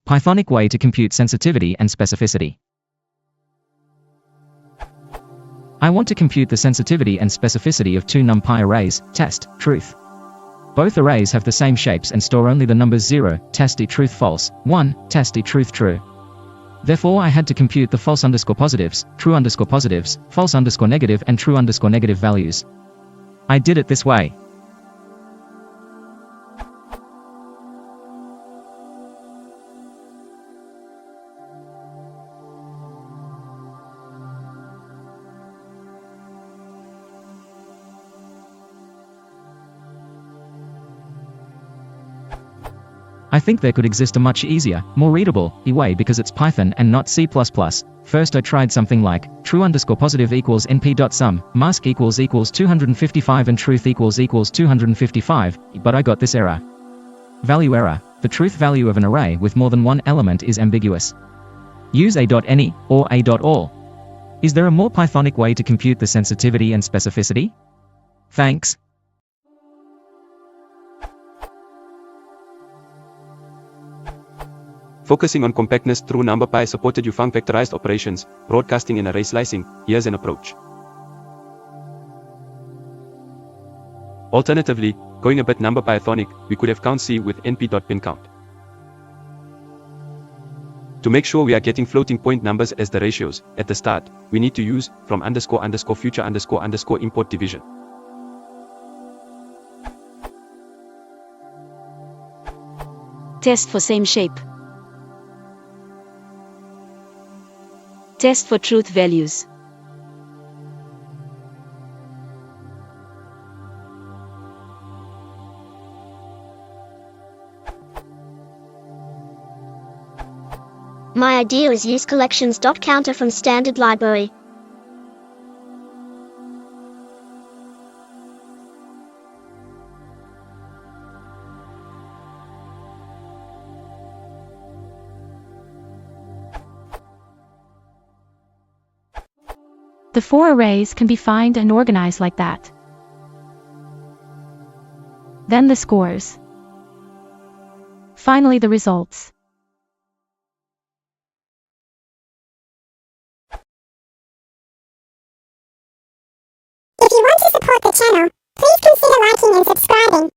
Pythonic way to compute sensitivity and specificity. I want to compute the sensitivity and specificity of two numpy arrays, test, truth. Both arrays have the same shapes and store only the numbers 0, test I truth false, 1, test I truth true. Therefore I had to compute the false underscore positives, true underscore positives, false underscore negative and true underscore negative values. I did it this way. I think there could exist a much easier, more readable, way because it's Python and not C++. First I tried something like, true underscore positive equals np.sum, mask equals 255 and truth equals 255, but I got this error. Value error. The truth value of an array with more than one element is ambiguous. Use a.any, or a.all. Is there a more Pythonic way to compute the sensitivity and specificity? Thanks. Focusing on compactness through numpy supported func vectorized operations, broadcasting and array slicing. Here's an approach. Alternatively, going a bit numpy Pythonic, we could have count C with np.pin count. To make sure we are getting floating point numbers as the ratios, at the start, we need to use from _ future _ import division. Test for same shape. Test for truth values. My idea is use collections.counter from standard library. The four arrays can be defined and organized like that. Then the scores. Finally the results. If you want to support the channel, please consider liking and subscribing.